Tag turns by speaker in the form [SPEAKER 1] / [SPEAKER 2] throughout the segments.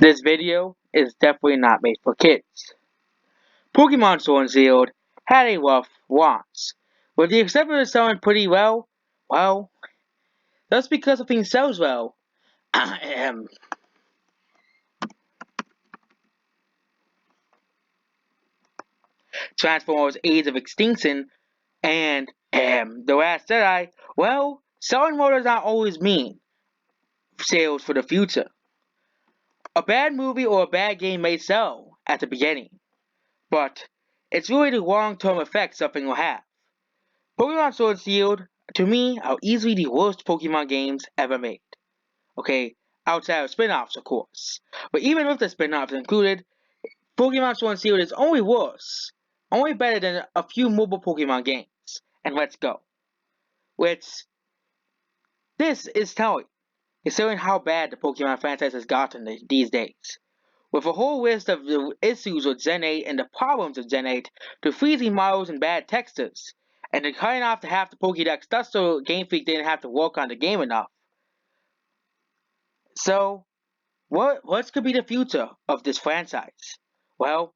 [SPEAKER 1] This video is definitely not made for kids. Pokemon Sword and Shield had a rough once. With the exception of selling pretty well, that's because the thing sells well. Transformers Age of Extinction and The Last Jedi, well, selling more does not always mean sales for the future. A bad movie or a bad game may sell at the beginning, but it's really the long-term effect something will have. Pokemon Sword and Shield, to me, are easily the worst Pokemon games ever made. Okay, outside of spin-offs, of course. But even with the spin-offs included, Pokemon Sword and Shield is only worse, only better than a few mobile Pokemon games. And let's go. Which, this is telling, considering how bad the Pokemon franchise has gotten these days. With a whole list of the issues with Gen 8 and the problems of Gen 8, to freezing models and bad textures, and to cutting off to half the Pokédex just so Game Freak didn't have to work on the game enough. So, what could be the future of this franchise? Well,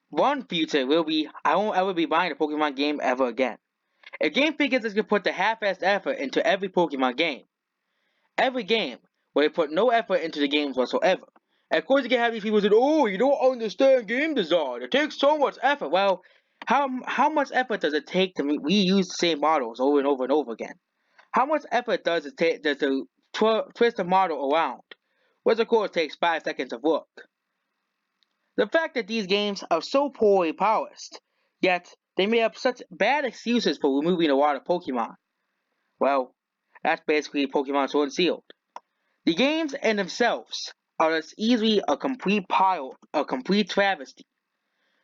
[SPEAKER 1] one future will be I won't ever be buying a Pokemon game ever again. If Game Freak is to put the half-assed effort into every Pokemon game, every game where they put no effort into the games whatsoever. And of course, you can have these people say, "Oh, you don't understand game design. It takes so much effort." Well, how much effort does it take to reuse the same models over and over and over again? How much effort does it take to twist a model around? Which of course takes 5 seconds of work. The fact that these games are so poorly polished, yet they made up such bad excuses for removing a lot of Pokemon. Well, that's basically Pokemon Sword and Shield. The games in themselves are as easily a complete travesty.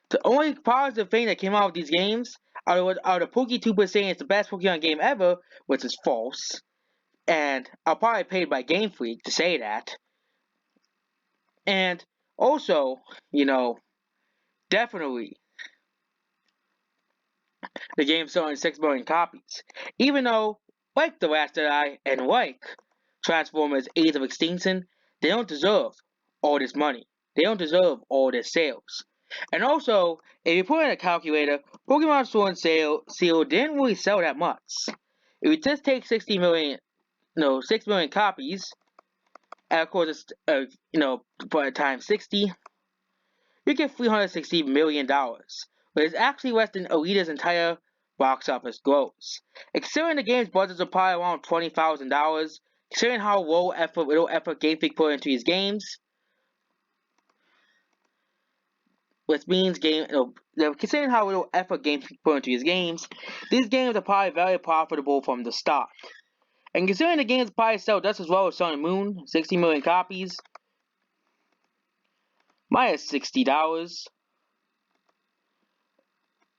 [SPEAKER 1] The only positive thing that came out of these games are the PokeTubers saying it's the best Pokemon game ever, which is false. And I'll probably paid by Game Freak to say that. And also, definitely, the game selling 6 million copies. Even though, like The Last Jedi and like Transformers Age of Extinction, they don't deserve all this money. They don't deserve all this sales. And also, if you put in a calculator, Pokemon Sword and Shield didn't really sell that much. If you just take 6 million copies, and of course it's, but times 60, you get $360 million, but it's actually less than Alita's entire box office gross. Considering the game's budgets are probably around $20,000, considering how little effort Game Freak put into these games, which means considering how little effort Game Freak put into these games are probably very profitable from the start. And considering the games probably sell just as well as Sun and Moon, 60 million copies, minus $60,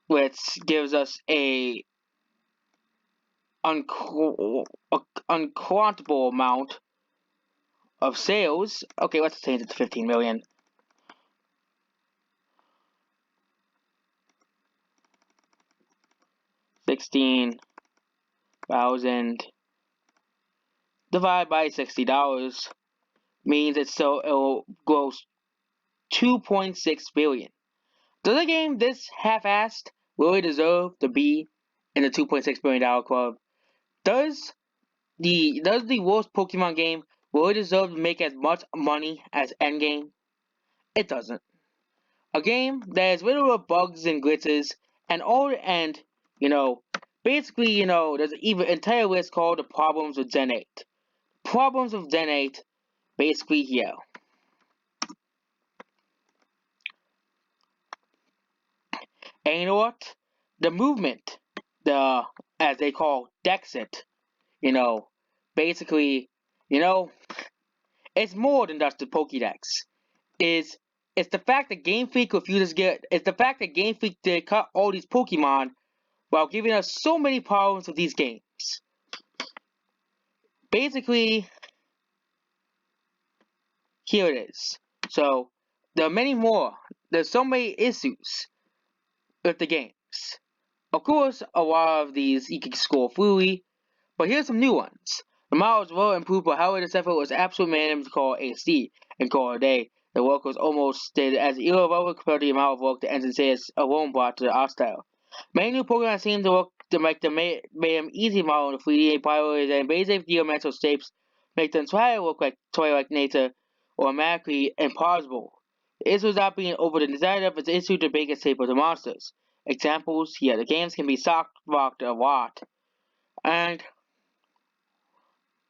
[SPEAKER 1] which gives us a unquantable amount of sales. Okay, let's change it to 15 million. $16,000 divided by $60 means it'll gross 2.6 billion. Does a game this half-assed really deserve to be in the $2.6 billion club? Does the worst Pokemon game really deserve to make as much money as Endgame? It doesn't. A game that has little of bugs and glitches basically, there's even an entire list called the problems with Gen 8. Problems with Gen 8, basically here. And you know what? The movement, as they call Dexit, basically, it's more than just the Pokédex. It's the fact that Game Freak it's the fact that Game Freak did cut all these Pokemon while giving us so many problems with these games. Basically, here it is. So, there are many more. There's so many issues with the games. Of course, a lot of these you can score freely, but here's some new ones. The models were improved, but however this effort was absolute minimum to call AC and call it a day. The work was almost dead as irrelevant compared to the amount of work the engine says alone brought to the art style. Many new programs seem to work to make the mayhem easy model in 3D priorities and basic geometrical shapes make the entire look like toy like nature or automatically impossible. The issue is not being over the design of its issue to make it shape of the monsters. Examples here, the games can be soft rocked a lot. And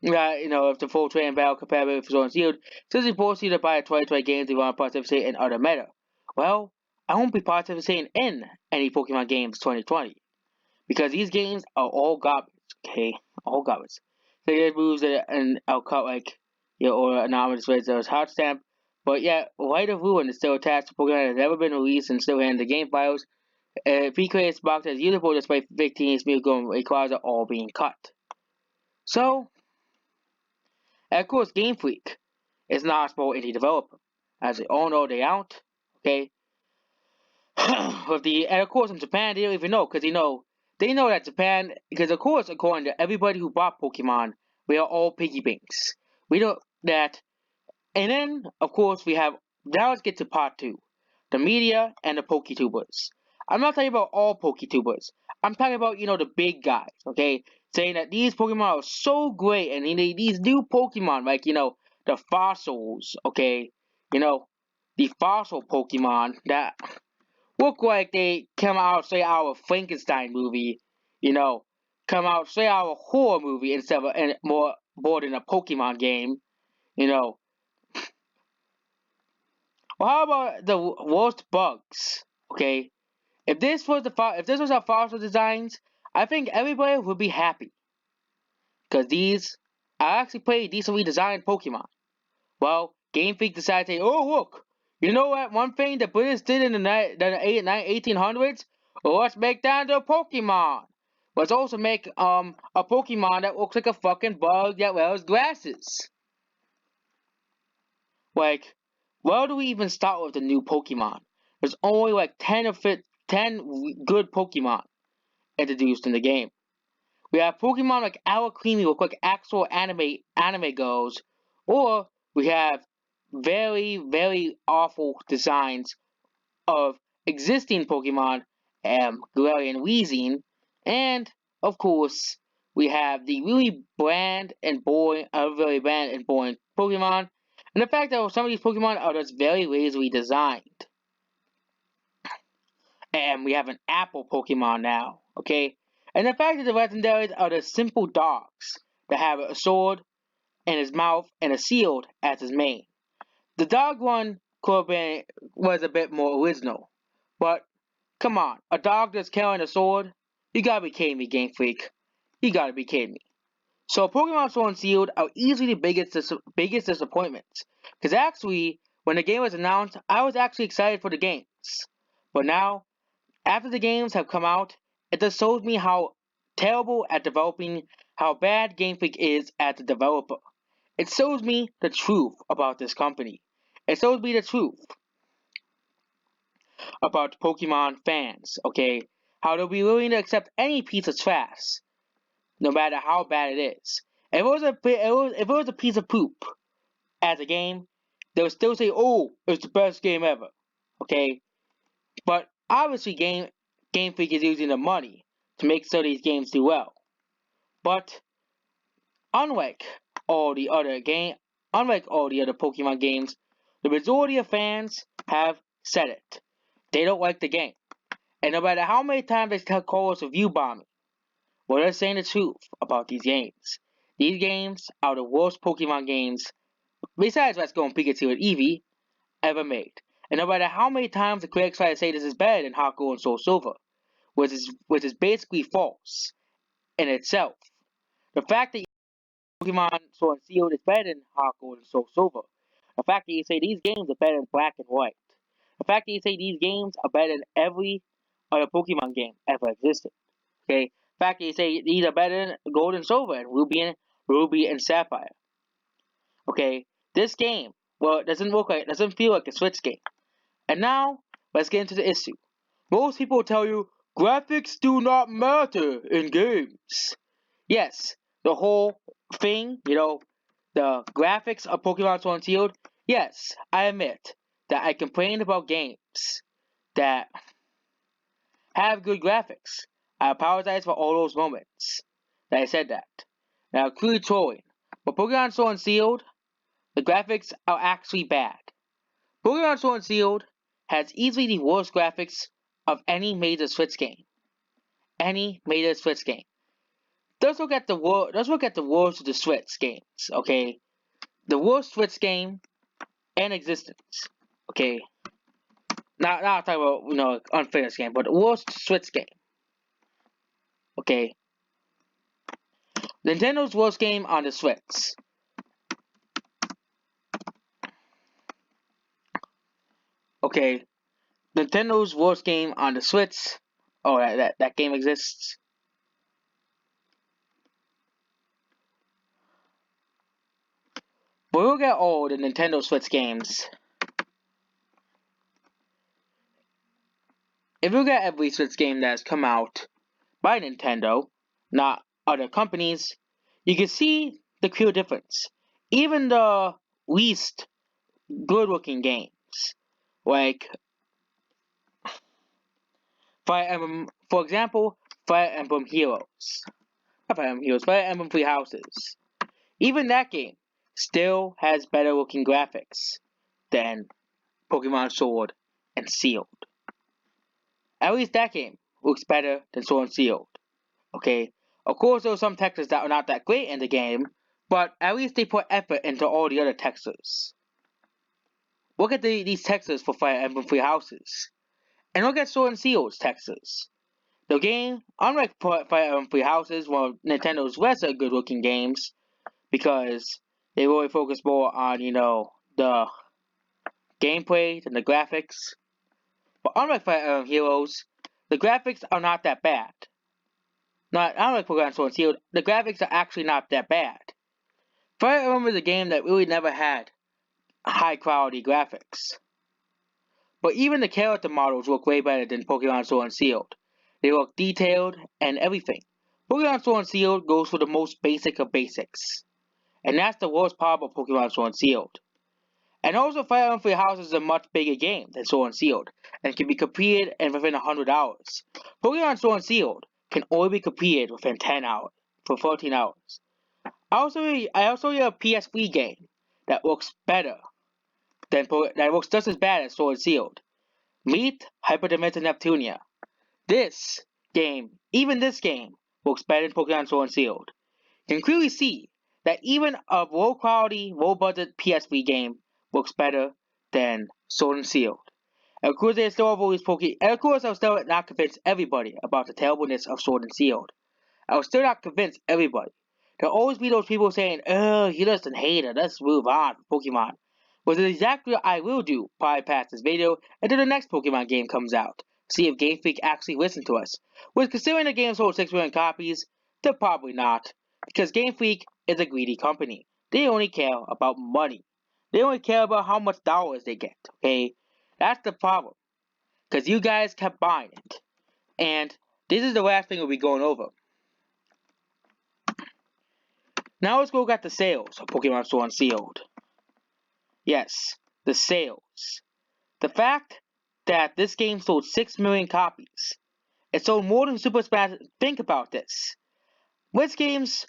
[SPEAKER 1] if the full train battle compatibility for Sword and Shield, since it's forced you to buy a 2020 games you want to participate in other meta. Well, I won't be participating in any Pokemon games 2020 because these games are all garbage. Okay, all garbage. So there's moves that and I'll cut like or anonymous ways that was hot stamp. But yeah, Light of Ruin is still attached to Pokemon that has never been released and still in the game files. If he creates box as usable despite 15 Smeagol requires it all being cut. So, and of course, Game Freak is not a small indie developer. As we all know, they aren't. Okay? And of course in Japan they don't even know, because they know that Japan, because of course according to everybody who bought Pokemon, we are all piggy banks. We know that, and then of course we have, now let's get to part two. The media and the Poketubers. I'm not talking about all Poketubers. I'm talking about, the big guys, okay? Saying that these Pokemon are so great and these new Pokemon, like, the fossils, okay? The fossil Pokemon that look like they come out straight out of a Frankenstein movie, come out straight out of a horror movie instead of more than a Pokemon game, you know. Well, how about the worst bugs? Okay, if this was our fossil designs, I think everybody would be happy because these are actually pretty decently designed Pokemon. Well, Game Freak decided to say, oh look, you know what? One thing the British did in the 1800s? Well, let's make that into a Pokemon. Let's also make a Pokemon that looks like a fucking bug that wears glasses. Like, where do we even start with the new Pokemon? There's only like 10 good Pokemon introduced in the game. We have Pokemon like Alakazam look like actual anime girls, or we have very, very awful designs of existing Pokemon, Galarian Weezing, and of course we have the really bland and boring Pokemon, and the fact that some of these Pokemon are just very lazily designed. And we have an apple Pokemon now, okay? And the fact that the legendaries are the simple dogs that have a sword in his mouth and a shield as his mane. The dog one was a bit more original, but come on, a dog that's carrying a sword? You gotta be kidding me, Game Freak. You gotta be kidding me. So Pokemon Sword and Shield are easily the biggest disappointments. Because actually, when the game was announced, I was actually excited for the games. But now, after the games have come out, it just shows me how terrible at developing, how bad Game Freak is as a developer. It shows me the truth about this company. It shows me the truth about Pokemon fans, okay? How they'll be willing to accept any piece of trash, no matter how bad it is. If it was a piece of poop as a game, they would still say, "Oh, it's the best game ever." Okay, but obviously, Game Freak is using the money to make sure these games do well. But unlike all the other Pokemon games, the majority of fans have said it. They don't like the game, and no matter how many times they call us review bombing, well, they're saying the truth about these games. These games are the worst Pokemon games, besides Let's Go and Pikachu and Eevee, ever made. And no matter how many times the critics try to say this is better than Heart Gold and Soul Silver, which is basically false in itself. The fact that Pokemon Sword and Shield is better than Heart Gold and Soul Silver. The fact that you say these games are better than Black and White. The fact that you say these games are better than every other Pokemon game ever existed. Okay? The fact that you say these are better than Gold and Silver and Ruby and Sapphire. Okay? This game, well, it doesn't feel like a Switch game. And now, let's get into the issue. Most people tell you graphics do not matter in games. Yes, the whole thing, the graphics of Pokemon Sword and Shield Yes, I admit that I complained about games that have good graphics. I apologize for all those moments that I said that. Now, clearly trolling. But Pokemon Sword and Shield, the graphics are actually bad. Pokemon Sword and Shield has easily the worst graphics of any major Switch game. Any major Switch game. Let's look at the worst of the Switch games. Okay, the worst Switch game in existence. Okay, not talking about unfinished game, but the worst Switch game. Okay, Nintendo's worst game on the Switch. Okay, Nintendo's worst game on the Switch. Oh, that game exists. But we look at all the Nintendo Switch games. If you look at every Switch game that has come out by Nintendo, not other companies, you can see the clear difference. Even the least good-looking games, like Fire Emblem, for example, Fire Emblem Heroes. Not Fire Emblem Heroes, Fire Emblem Three Houses. Even that game still has better looking graphics than Pokemon Sword and Shield. At least that game looks better than Sword and Shield. Okay? Of course, there are some textures that are not that great in the game, but at least they put effort into all the other textures. Look at these textures for Fire Emblem Three Houses. And look at Sword and Shield's textures. The game, unlike Fire Emblem Three Houses, one of Nintendo's lesser good looking games, because they really focus more on, the gameplay than the graphics. But unlike Fire Emblem Heroes, the graphics are not that bad. Not unlike Pokemon Sword and Shield, the graphics are actually not that bad. Fire Emblem is a game that really never had high quality graphics. But even the character models look way better than Pokemon Sword and Shield. They look detailed and everything. Pokemon Sword and Shield goes for the most basic of basics. And that's the worst part about Pokemon Sword and Shield. And also Fire Emblem Three Houses is a much bigger game than Sword and Shield, and can be completed in within 100 hours. Pokemon Sword and Shield can only be completed within 10 hours, for 14 hours. I also have a PS3 game that looks better that looks just as bad as Sword and Shield. Meet Hyperdimension Neptunia. This even this game, looks better than Pokemon Sword and Shield. You can clearly see that even a low quality, low budget PS3 game looks better than Sword and Shield. And of course, I'll still not convince everybody about the terribleness of Sword and Shield. I will still not convince everybody. There'll always be those people saying, "Oh, you're just a hater. Let's move on, Pokemon." Which is exactly what I will do probably past this video until the next Pokemon game comes out. See if Game Freak actually listens to us. Which, considering the game sold 6 million copies, they're probably not. Because Game Freak is a greedy company. They only care about money. They only care about how much dollars they get, okay? That's the problem. Because you guys kept buying it. And this is the last thing we'll be going over. Now let's go at the sales of Pokemon Sword and Shield. Yes, the sales. The fact that this game sold 6 million copies. It sold more than Super Smash. Think about this. Which games?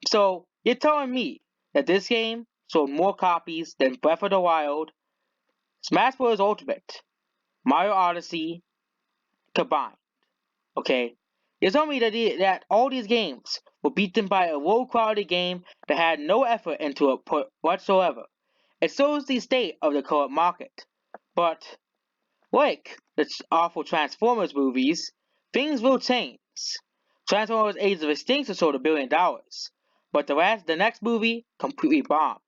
[SPEAKER 1] So, you're telling me that this game sold more copies than Breath of the Wild, Smash Bros. Ultimate, Mario Odyssey combined. Okay? You're telling me that all these games were beaten by a low quality game that had no effort into it whatsoever. It shows the state of the current market. But, like the awful Transformers movies, things will change. Transformers Age of Extinction sold $1 billion. But the next movie completely bombed.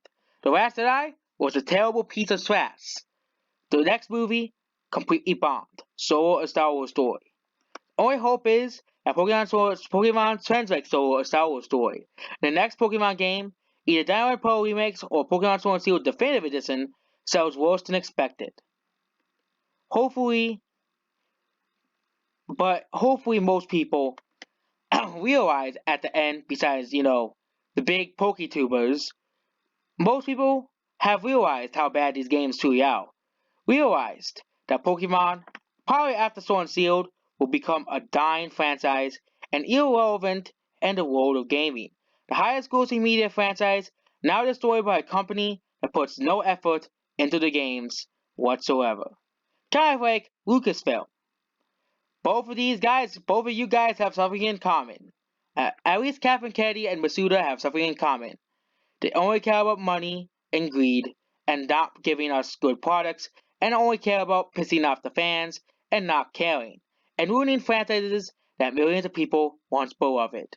[SPEAKER 1] The Last Jedi was a terrible piece of trash. The next movie completely bombed. So a Star Wars story. Only hope is that Pokemon translates to a Star Wars story. The next Pokemon game, either Diamond Pearl Remix or Pokemon Sword and Shield Definitive Edition, sells worse than expected. Hopefully most people realize at the end, besides, the big PokeTubers, most people have realized how bad these games truly are. Realized that Pokemon, probably after Sword and Shield, will become a dying franchise and irrelevant in the world of gaming. The highest grossing media franchise now destroyed by a company that puts no effort into the games whatsoever. Kind of like Lucasfilm. Both of you guys have something in common. At least Captain Kennedy and Masuda have something in common. They only care about money and greed and not giving us good products and only care about pissing off the fans and not caring and ruining franchises that millions of people once beloved.